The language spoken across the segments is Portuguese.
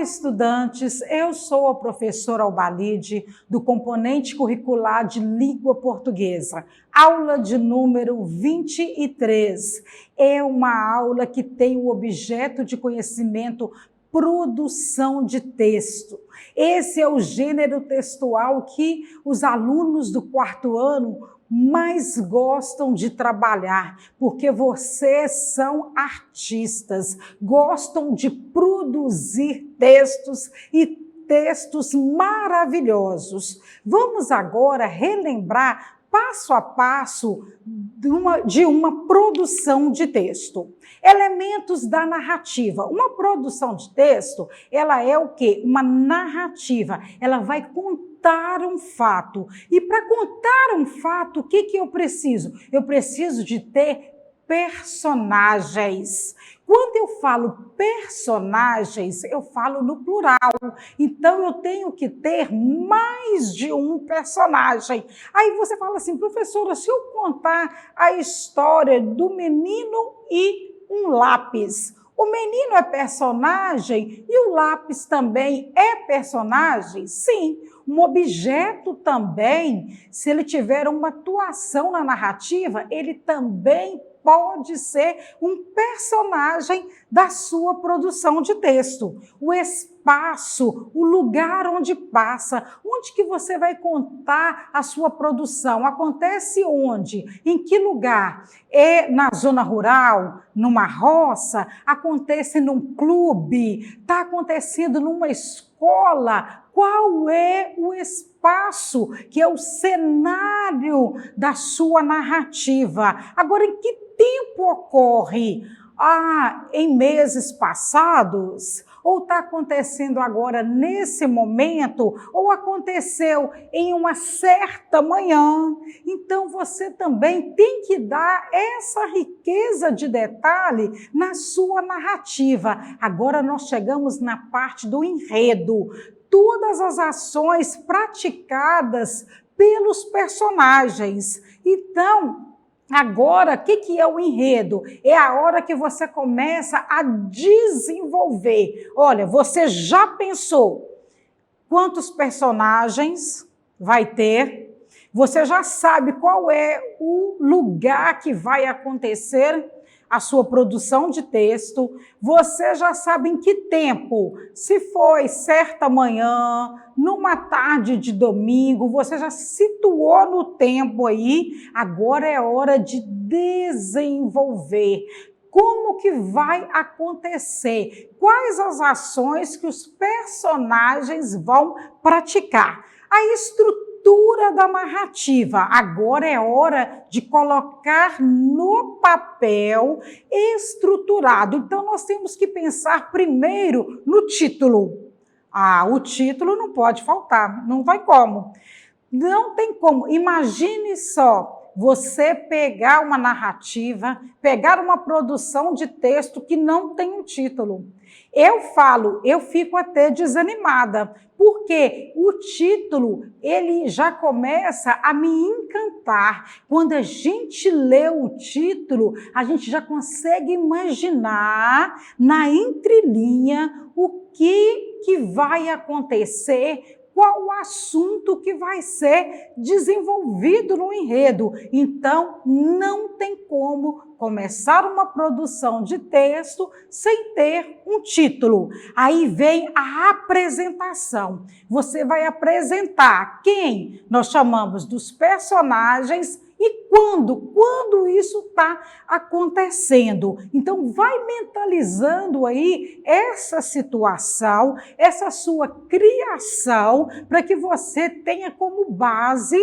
estudantes, eu sou a professora Albalide, do componente curricular de língua portuguesa, aula de número 23. É uma aula que tem o objeto de conhecimento produção de texto. Esse é o gênero textual que os alunos do quarto ano mais gostam de trabalhar, porque vocês são artistas, gostam de produzir textos e textos maravilhosos. Vamos agora relembrar passo a passo de uma produção de texto. Elementos da narrativa. Uma produção de texto, ela é o quê? Uma narrativa. Ela vai contar um fato. E para contar um fato, o que eu preciso? Eu preciso de ter personagens. Quando eu falo personagens, eu falo no plural. Então, eu tenho que ter mais de um personagem. Aí você fala assim, professora, se eu contar a história do menino e um lápis, o menino é personagem e o lápis também é personagem? Sim. Um objeto também, se ele tiver uma atuação na narrativa, ele também pode ser um personagem da sua produção de texto. O espaço, o lugar onde passa, onde que você vai contar a sua produção? Acontece onde? Em que lugar? É na zona rural? Numa roça? Acontece num clube? Está acontecendo numa escola? Qual é o espaço que é o cenário da sua narrativa? Agora, em que tempo ocorre? Em meses passados? Ou está acontecendo agora nesse momento? Ou aconteceu em uma certa manhã? Então, você também tem que dar essa riqueza de detalhe na sua narrativa. Agora nós chegamos na parte do enredo. Todas as ações praticadas pelos personagens. Então, agora, o que é o enredo? É a hora que você começa a desenvolver. Olha, você já pensou quantos personagens vai ter? Você já sabe qual é o lugar que vai acontecer a sua produção de texto, você já sabe em que tempo, se foi certa manhã, numa tarde de domingo, você já situou no tempo aí, agora é hora de desenvolver. Como que vai acontecer? Quais as ações que os personagens vão praticar? A estrutura da narrativa. Agora é hora de colocar no papel estruturado. Então, nós temos que pensar primeiro no título. O título não pode faltar, não vai como. Não tem como. Imagine só você pegar uma narrativa, pegar uma produção de texto que não tem um título. Eu fico até desanimada, porque o título, ele já começa a me encantar. Quando a gente lê o título, a gente já consegue imaginar na entrelinha o que vai acontecer, qual o assunto que vai ser desenvolvido no enredo. Então, não tem como começar uma produção de texto sem ter um título. Aí vem a apresentação. Você vai apresentar quem nós chamamos dos personagens e quando isso está acontecendo. Então, vai mentalizando aí essa situação, essa sua criação, para que você tenha como base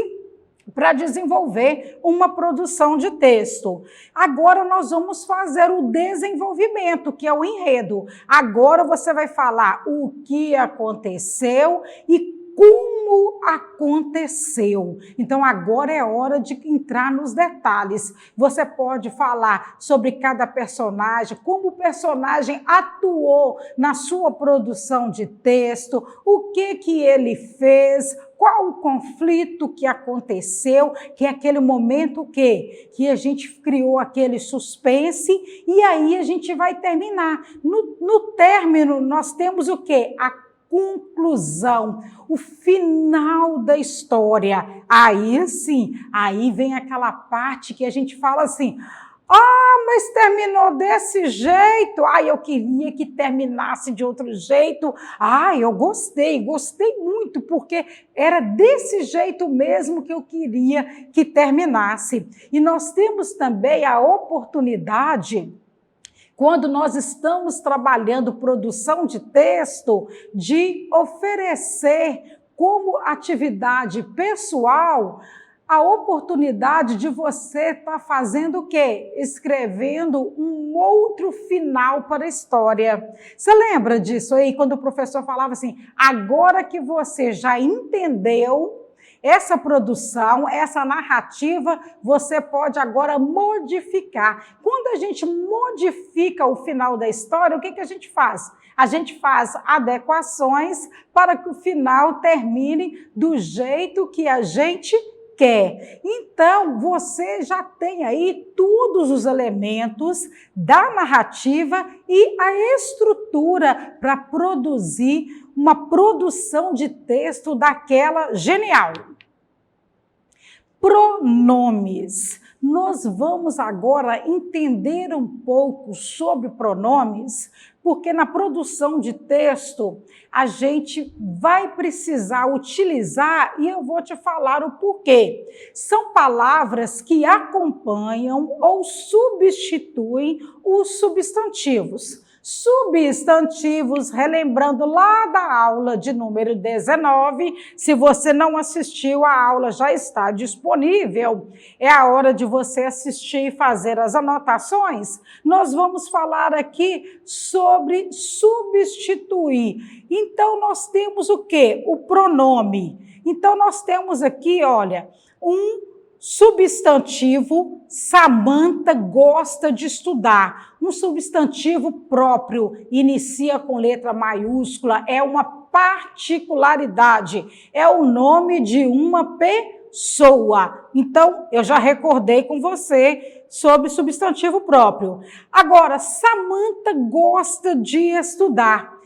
para desenvolver uma produção de texto. Agora nós vamos fazer o desenvolvimento, que é o enredo. Agora você vai falar o que aconteceu e como aconteceu. Então, agora é hora de entrar nos detalhes. Você pode falar sobre cada personagem, como o personagem atuou na sua produção de texto, o que ele fez, qual o conflito que aconteceu, que é aquele momento que a gente criou aquele suspense, e aí a gente vai terminar. No término, nós temos o quê? A conclusão, o final da história. Aí sim, aí vem aquela parte que a gente fala assim: ah, mas terminou desse jeito. Ah, eu queria que terminasse de outro jeito. Ah, eu gostei muito, porque era desse jeito mesmo que eu queria que terminasse. E nós temos também a oportunidade, quando nós estamos trabalhando produção de texto, de oferecer como atividade pessoal a oportunidade de você estar fazendo o quê? Escrevendo um outro final para a história. Você lembra disso aí, quando o professor falava assim, agora que você já entendeu essa produção, essa narrativa, você pode agora modificar. Quando a gente modifica o final da história, o que a gente faz? A gente faz adequações para que o final termine do jeito que a gente quer. Então, você já tem aí todos os elementos da narrativa e a estrutura para produzir uma produção de texto daquela genial. Pronomes. Nós vamos agora entender um pouco sobre pronomes, porque na produção de texto a gente vai precisar utilizar, e eu vou te falar o porquê. São palavras que acompanham ou substituem os substantivos. Substantivos, relembrando lá da aula de número 19, se você não assistiu, a aula já está disponível, é a hora de você assistir e fazer as anotações. Nós vamos falar aqui sobre substituir. Então, nós temos o quê? O pronome. Então, nós temos aqui, olha, um substantivo, Samantha gosta de estudar. Um substantivo próprio, inicia com letra maiúscula, é uma particularidade, é o nome de uma pessoa. Então, eu já recordei com você sobre substantivo próprio. Agora, Samantha gosta de estudar.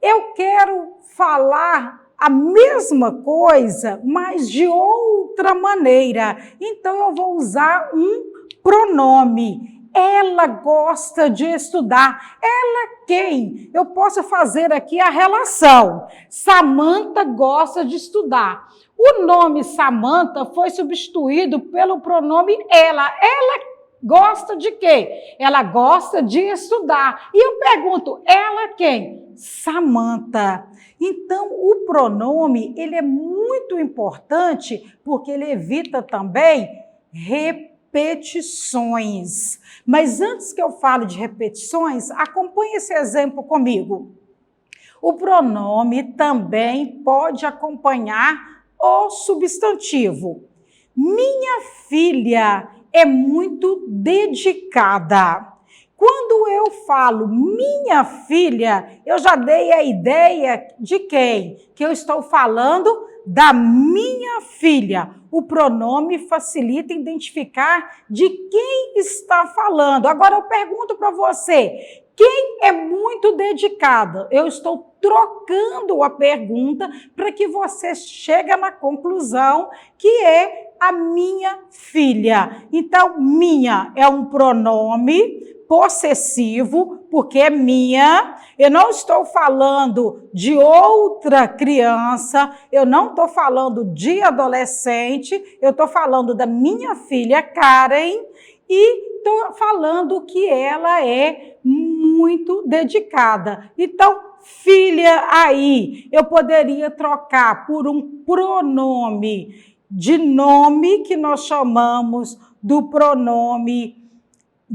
Eu quero falar a mesma coisa, mas de outra maneira. Então, eu vou usar um pronome. Ela gosta de estudar. Ela quem? Eu posso fazer aqui a relação. Samantha gosta de estudar. O nome Samantha foi substituído pelo pronome ela. Ela gosta de quê? Ela gosta de estudar. E eu pergunto, ela quem? Samantha. Então, o pronome, ele é muito importante porque ele evita também repetições. Mas antes que eu fale de repetições, acompanhe esse exemplo comigo. O pronome também pode acompanhar o substantivo. Minha filha é muito dedicada. Quando eu falo minha filha, eu já dei a ideia de quem? Que eu estou falando da minha filha. O pronome facilita identificar de quem está falando. Agora eu pergunto para você, quem é muito dedicada? Eu estou trocando a pergunta para que você chegue na conclusão que é a minha filha. Então, minha é um pronome possessivo, porque é minha. Eu não estou falando de outra criança, eu não estou falando de adolescente, eu estou falando da minha filha Karen e estou falando que ela é muito dedicada. Então, filha aí, eu poderia trocar por um pronome de nome que nós chamamos do pronome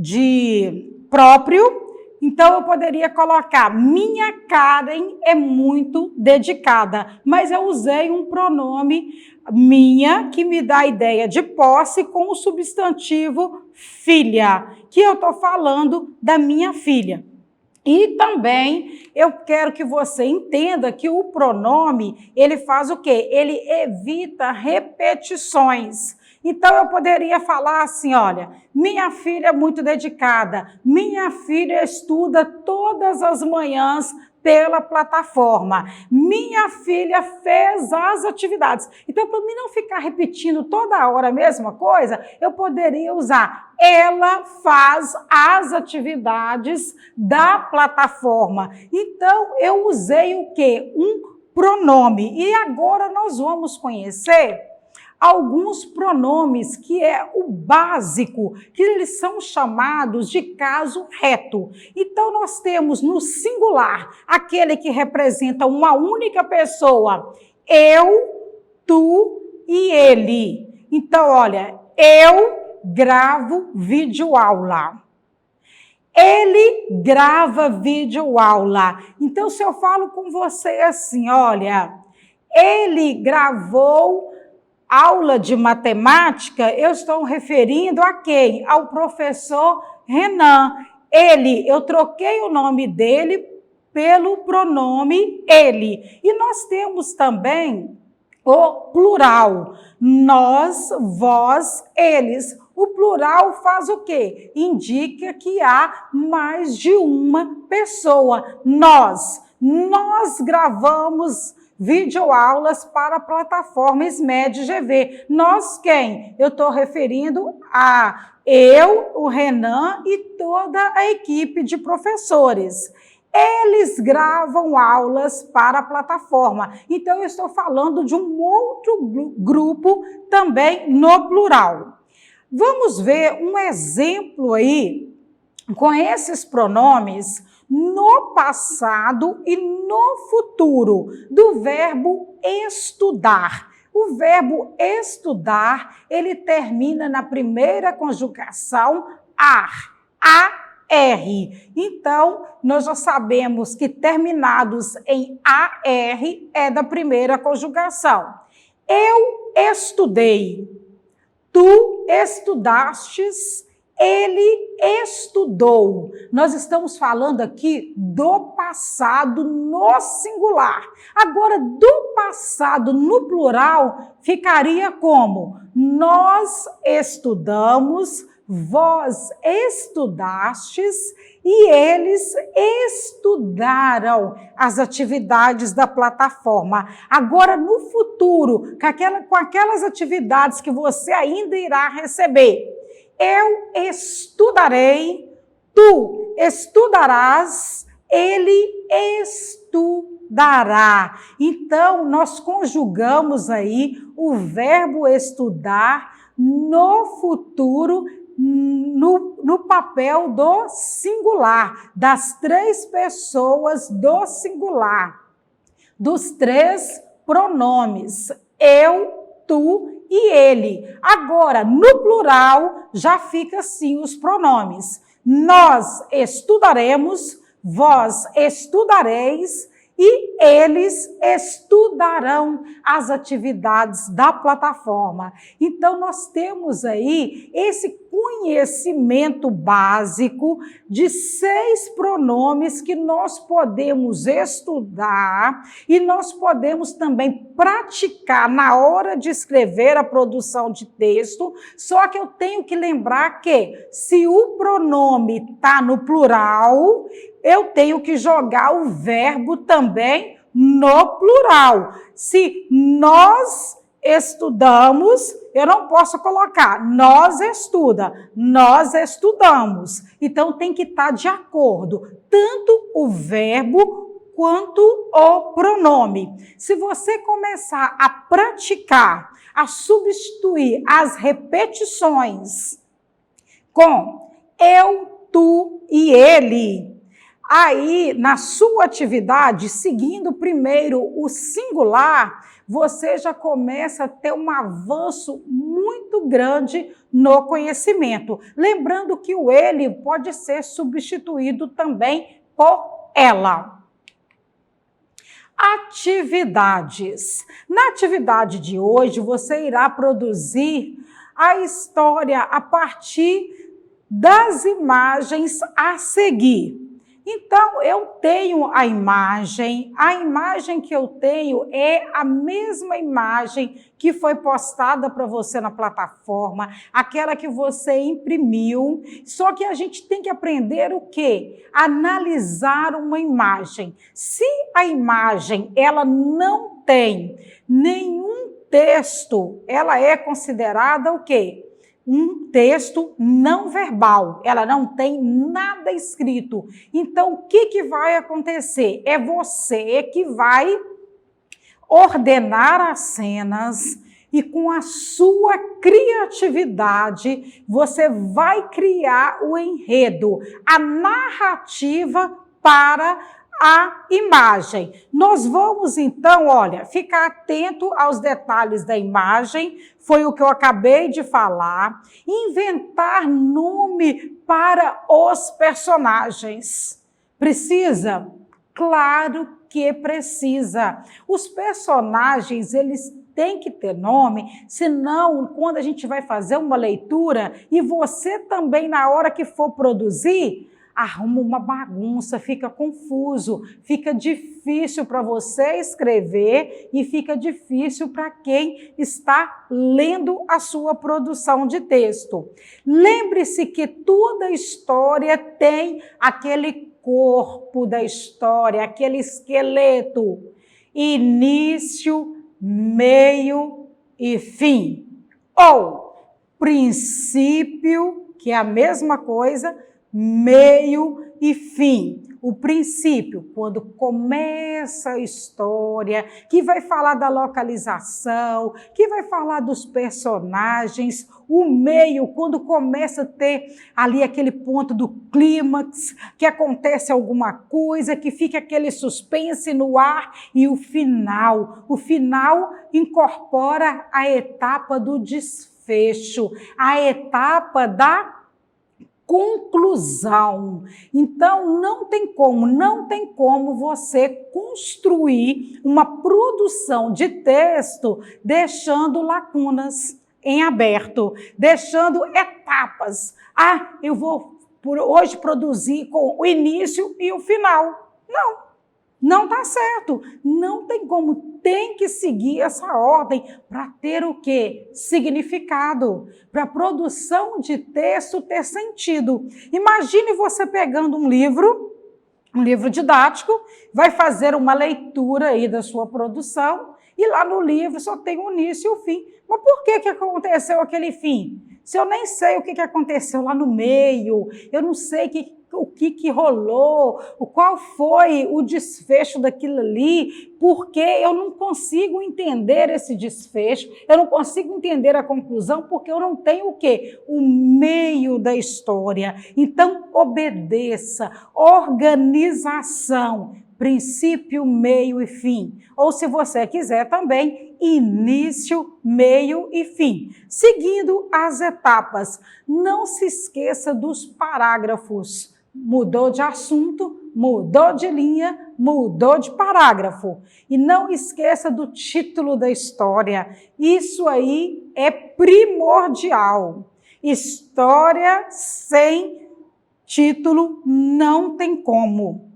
de próprio. Então, eu poderia colocar, minha Karen é muito dedicada, mas eu usei um pronome minha, que me dá a ideia de posse, com o substantivo filha, que eu estou falando da minha filha. E também eu quero que você entenda que o pronome, ele faz o quê? Ele evita repetições. Então, eu poderia falar assim, olha, minha filha é muito dedicada, minha filha estuda todas as manhãs pela plataforma, minha filha fez as atividades. Então, para mim não ficar repetindo toda hora a mesma coisa, eu poderia usar ela faz as atividades da plataforma. Então, eu usei o quê? Um pronome. E agora nós vamos conhecer alguns pronomes que é o básico, que eles são chamados de caso reto. Então, nós temos no singular, aquele que representa uma única pessoa, eu, tu e ele. Então, olha, eu gravo videoaula. Ele grava videoaula. Então, se eu falo com você assim, olha, ele gravou aula de matemática, eu estou referindo a quem? Ao professor Renan. Ele, eu troquei o nome dele pelo pronome ele. E nós temos também o plural. Nós, vós, eles. O plural faz o quê? Indica que há mais de uma pessoa. Nós gravamos videoaulas para a plataforma SMED GV. Nós quem? Eu estou referindo a eu, o Renan e toda a equipe de professores. Eles gravam aulas para a plataforma. Então, eu estou falando de um outro grupo também no plural. Vamos ver um exemplo aí com esses pronomes no passado e no futuro do verbo estudar. O verbo estudar, ele termina na primeira conjugação ar, A-R. Então, nós já sabemos que terminados em AR é da primeira conjugação. Eu estudei, tu estudastes, ele estudou. Nós estamos falando aqui do passado no singular. Agora, do passado no plural, ficaria como? Nós estudamos, vós estudastes e eles estudaram as atividades da plataforma. Agora, no futuro, com aquelas atividades que você ainda irá receber, eu estudarei, tu estudarás, ele estudará. Então, nós conjugamos aí o verbo estudar no futuro, no papel do singular, das três pessoas do singular, dos três pronomes, eu, tu e ele. Agora, no plural, já fica assim os pronomes. Nós estudaremos, vós estudareis e eles estudarão as atividades da plataforma. Então, nós temos aí esse conhecimento básico de 6 pronomes que nós podemos estudar e nós podemos também praticar na hora de escrever a produção de texto, só que eu tenho que lembrar que se o pronome está no plural, eu tenho que jogar o verbo também no plural. Se nós estudamos, eu não posso colocar nós estuda, nós estudamos. Então, tem que estar de acordo, tanto o verbo quanto o pronome. Se você começar a praticar, a substituir as repetições com eu, tu e ele, aí, na sua atividade, seguindo primeiro o singular, você já começa a ter um avanço muito grande no conhecimento. Lembrando que o ele pode ser substituído também por ela. Atividades. Na atividade de hoje, você irá produzir a história a partir das imagens a seguir. Então, eu tenho a imagem que eu tenho é a mesma imagem que foi postada para você na plataforma, aquela que você imprimiu, só que a gente tem que aprender o quê? Analisar uma imagem. Se a imagem, ela não tem nenhum texto, ela é considerada o quê? Um texto não verbal, ela não tem nada escrito. Então, o que vai acontecer? É você que vai ordenar as cenas e com a sua criatividade, você vai criar o enredo, a narrativa para a imagem. Nós vamos, então, olha, ficar atento aos detalhes da imagem, foi o que eu acabei de falar, inventar nome para os personagens. Precisa? Claro que precisa. Os personagens, eles têm que ter nome, senão, quando a gente vai fazer uma leitura, e você também, na hora que for produzir, arruma uma bagunça, fica confuso, fica difícil para você escrever e fica difícil para quem está lendo a sua produção de texto. Lembre-se que toda história tem aquele corpo da história, aquele esqueleto, início, meio e fim. Ou princípio, que é a mesma coisa, meio e fim. O princípio, quando começa a história, que vai falar da localização, que vai falar dos personagens. O meio, quando começa a ter ali aquele ponto do clímax, que acontece alguma coisa, que fica aquele suspense no ar. E o final incorpora a etapa do desfecho, a etapa da conclusão. Então, não tem como você construir uma produção de texto deixando lacunas em aberto, deixando etapas. Eu vou hoje produzir com o início e o final. Não está certo. Não tem como. Tem que seguir essa ordem para ter o quê? Significado. Para a produção de texto ter sentido. Imagine você pegando um livro didático, vai fazer uma leitura aí da sua produção e lá no livro só tem o início e o fim. Mas por que aconteceu aquele fim? Se eu nem sei o que aconteceu lá no meio, eu não sei o que rolou, qual foi o desfecho daquilo ali, porque eu não consigo entender esse desfecho, eu não consigo entender a conclusão, porque eu não tenho o quê? O meio da história. Então, obedeça, organização, princípio, meio e fim. Ou, se você quiser também, início, meio e fim. Seguindo as etapas. Não se esqueça dos parágrafos. Mudou de assunto, mudou de linha, mudou de parágrafo. E não esqueça do título da história. Isso aí é primordial. História sem título não tem como.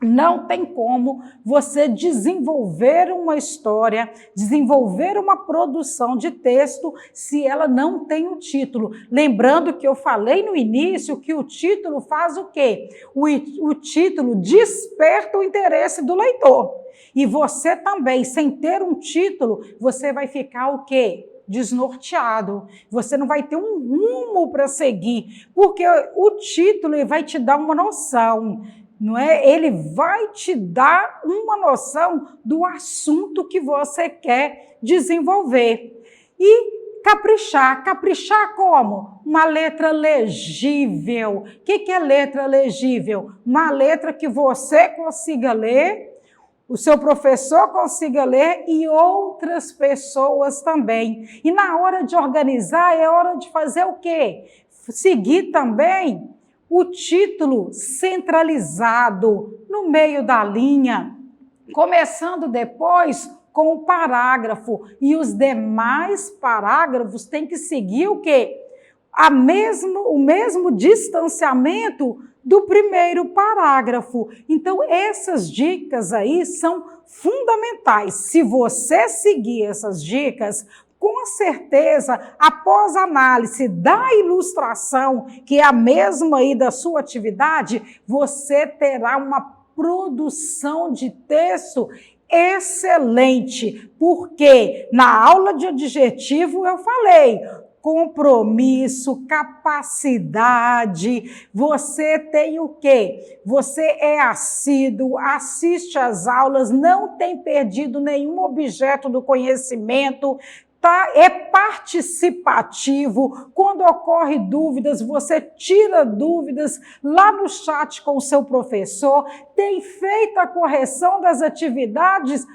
Não tem como você desenvolver uma história, desenvolver uma produção de texto se ela não tem um título. Lembrando que eu falei no início que o título faz o quê? O título desperta o interesse do leitor. E você também, sem ter um título, você vai ficar o quê? Desnorteado. Você não vai ter um rumo para seguir, porque o título vai te dar uma noção. Não é? Ele vai te dar uma noção do assunto que você quer desenvolver. E caprichar. Caprichar como? Uma letra legível. O que é letra legível? Uma letra que você consiga ler, o seu professor consiga ler e outras pessoas também. E na hora de organizar, é hora de fazer o quê? Seguir também o título centralizado no meio da linha, começando depois com o parágrafo. E os demais parágrafos têm que seguir o quê? O mesmo distanciamento do primeiro parágrafo. Então, essas dicas aí são fundamentais. Se você seguir essas dicas, com certeza, após a análise da ilustração, que é a mesma aí da sua atividade, você terá uma produção de texto excelente, porque na aula de adjetivo eu falei, compromisso, capacidade, você tem o quê? Você é assíduo, assiste às aulas, não tem perdido nenhum objeto do conhecimento, é participativo, quando ocorre dúvidas, você tira dúvidas lá no chat com o seu professor, tem feito a correção das atividades,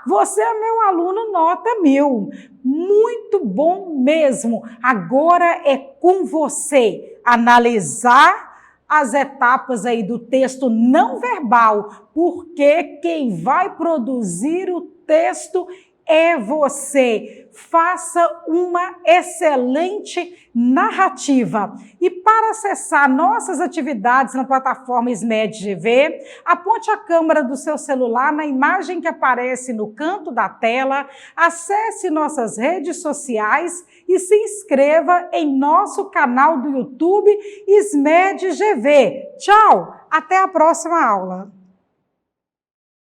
você é meu aluno nota 1000, muito bom mesmo, agora é com você analisar as etapas aí do texto não verbal, porque quem vai produzir o texto é você. Faça uma excelente narrativa. E para acessar nossas atividades na plataforma SMED GV, aponte a câmera do seu celular na imagem que aparece no canto da tela, acesse nossas redes sociais e se inscreva em nosso canal do YouTube SMED GV. Tchau! Até a próxima aula!